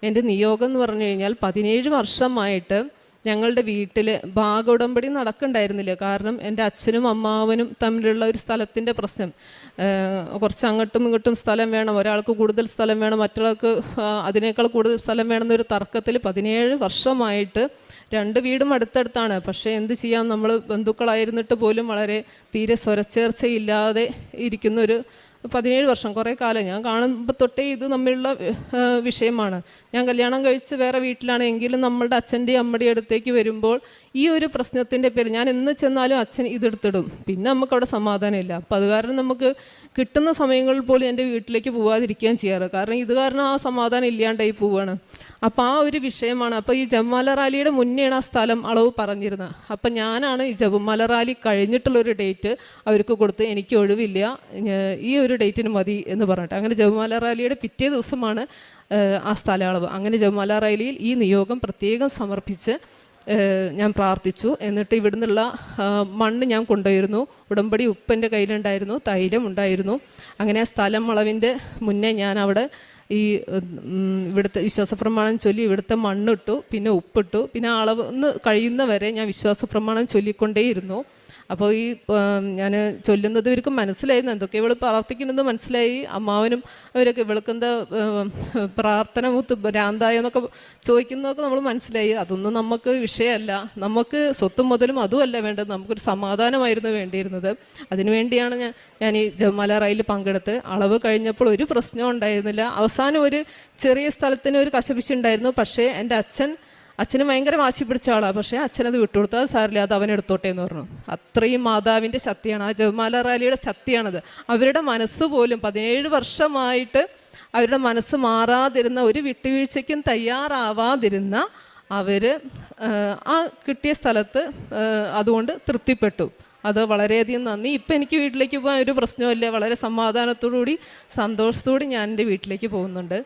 എൻ്റെ നിയോഗം എന്ന് പറഞ്ഞു കഴിഞ്ഞാൽ 17 വർഷമായിട്ട് ഞങ്ങളുടെ വീട്ടിൽ ഭാഗ ഉടമ്പടി നടക്കണ്ടായിരുന്നില്ല. കാരണം എൻ്റെ അച്ഛനും അമ്മാവനും തമ്മിലുള്ള ഒരു സ്ഥലത്തിൻ്റെ പ്രശ്നം. കുറച്ച് അങ്ങോട്ടും ഇങ്ങോട്ടും സ്ഥലം വേണം, ഒരാൾക്ക് കൂടുതൽ സ്ഥലം വേണം, മറ്റൊരാൾക്ക് അതിനേക്കാൾ കൂടുതൽ സ്ഥലം വേണമെന്നൊരു തർക്കത്തിൽ 17 വർഷമായിട്ട് 2 വീടും അടുത്തടുത്താണ്. പക്ഷേ എന്ത് ചെയ്യാം, നമ്മൾ ബന്ധുക്കളായിരുന്നിട്ട് പോലും വളരെ തീരെ സ്വരച്ചേർച്ചയില്ലാതെ ഇരിക്കുന്നൊരു 17 വർഷം, കുറേ കാലം. ഞാൻ കാണുമ്പോൾ തൊട്ടേ ഇത് തമ്മിലുള്ള വിഷയമാണ്. ഞാൻ കല്യാണം കഴിച്ച് വേറെ വീട്ടിലാണ് എങ്കിലും നമ്മളുടെ അച്ഛൻ്റെയും അമ്മയുടെയും അടുത്തേക്ക് വരുമ്പോൾ ഈ ഒരു പ്രശ്നത്തിൻ്റെ പേര് ഞാൻ എന്ന് ചെന്നാലും അച്ഛൻ ഇതെടുത്തിടും. പിന്നെ നമുക്കവിടെ സമാധാനമില്ല. അപ്പോൾ അത് കാരണം നമുക്ക് കിട്ടുന്ന സമയങ്ങളിൽ പോലും എൻ്റെ വീട്ടിലേക്ക് പോകാതിരിക്കുകയും ചെയ്യാറ്. കാരണം ഇത് കാരണം ആ സമാധാനം ഇല്ലാണ്ടായി പോവുകയാണ്. അപ്പോൾ ആ ഒരു വിഷയമാണ്. അപ്പോൾ ഈ ജപമാല റാലിയുടെ മുന്നെയാണ് ആ സ്ഥലം അളവ് പറഞ്ഞിരുന്നത്. അപ്പം ഞാനാണ് ഈ ജപമാല റാലി കഴിഞ്ഞിട്ടുള്ളൊരു ഡേറ്റ് അവർക്ക് കൊടുത്ത് എനിക്ക് ഒഴിവില്ല, ഈ ഒരു ഡേറ്റിന് മതി എന്ന് പറഞ്ഞിട്ട്. അങ്ങനെ ജപമാല റാലിയുടെ പിറ്റേ ദിവസമാണ് ആ സ്ഥല അളവ്. അങ്ങനെ ജപമാല റാലിയിൽ ഈ നിയോഗം പ്രത്യേകം സമർപ്പിച്ച് ഞാൻ പ്രാർത്ഥിച്ചു. എന്നിട്ട് ഇവിടുന്നുള്ള മണ്ണ് ഞാൻ കൊണ്ടുപോയിരുന്നു. ഉടമ്പടി ഉപ്പൻ്റെ കയ്യിലുണ്ടായിരുന്നു, തൈലം ഉണ്ടായിരുന്നു. അങ്ങനെ ആ സ്ഥലം അളവിൻ്റെ മുന്നേ ഞാൻ അവിടെ ഈ ഇവിടുത്തെ വിശ്വാസപ്രമാണം ചൊല്ലി ഇവിടുത്തെ മണ്ണിട്ടു, പിന്നെ ഉപ്പിട്ടു, പിന്നെ അളവ് കഴിയുന്നവരെ ഞാൻ വിശ്വാസപ്രമാണം ചൊല്ലിക്കൊണ്ടേയിരുന്നു. അപ്പോൾ ഈ ഞാൻ ചൊല്ലുന്നത് ഇവർക്ക് മനസ്സിലായിരുന്നു, എന്തൊക്കെ ഇവൾ പ്രാർത്ഥിക്കുന്നത് മനസ്സിലായി. അമ്മാവനും അവരൊക്കെ ഇവൾക്കെന്താ പ്രാർത്ഥന മുത്ത് ഭ്രാന്തായ എന്നൊക്കെ ചോദിക്കുന്നതൊക്കെ നമ്മൾ മനസ്സിലായി. അതൊന്നും നമുക്ക് വിഷയമല്ല. നമുക്ക് സ്വത്തും മുതലും അതുമല്ല വേണ്ടത്, നമുക്കൊരു സമാധാനമായിരുന്നു വേണ്ടിയിരുന്നത്. അതിനുവേണ്ടിയാണ് ഞാൻ ഈ ജപമാല റാലിയിൽ പങ്കെടുത്ത്. അളവ് കഴിഞ്ഞപ്പോൾ ഒരു പ്രശ്നവും ഉണ്ടായിരുന്നില്ല. അവസാനം ഒരു ചെറിയ സ്ഥലത്തിന് ഒരു കശപിശുണ്ടായിരുന്നു. പക്ഷേ എൻ്റെ അച്ഛന് ഭയങ്കര വാശി പിടിച്ച ആളാണ്. പക്ഷേ അച്ഛനത് വിട്ടുകൊടുത്തു. അത് സാരില്ല, അത് അവനെടുത്തോട്ടെ എന്ന് പറഞ്ഞു. അത്രയും മാതാവിൻ്റെ ശക്തിയാണ്, ആ ജപമാല റാലിയുടെ ശക്തിയാണത്. അവരുടെ മനസ്സ് പോലും 17 വർഷമായിട്ട് അവരുടെ മനസ്സ് മാറാതിരുന്ന, ഒരു വിട്ടുവീഴ്ചയ്ക്കും തയ്യാറാവാതിരുന്ന അവർ ആ കിട്ടിയ സ്ഥലത്ത് അതുകൊണ്ട് തൃപ്തിപ്പെട്ടു. അത് വളരെയധികം നന്ദി. ഇപ്പം എനിക്ക് വീട്ടിലേക്ക് പോകാൻ ഒരു പ്രശ്നമില്ല. വളരെ സമാധാനത്തോടുകൂടി സന്തോഷത്തോടെ ഞാൻ എൻ്റെ വീട്ടിലേക്ക് പോകുന്നുണ്ട്.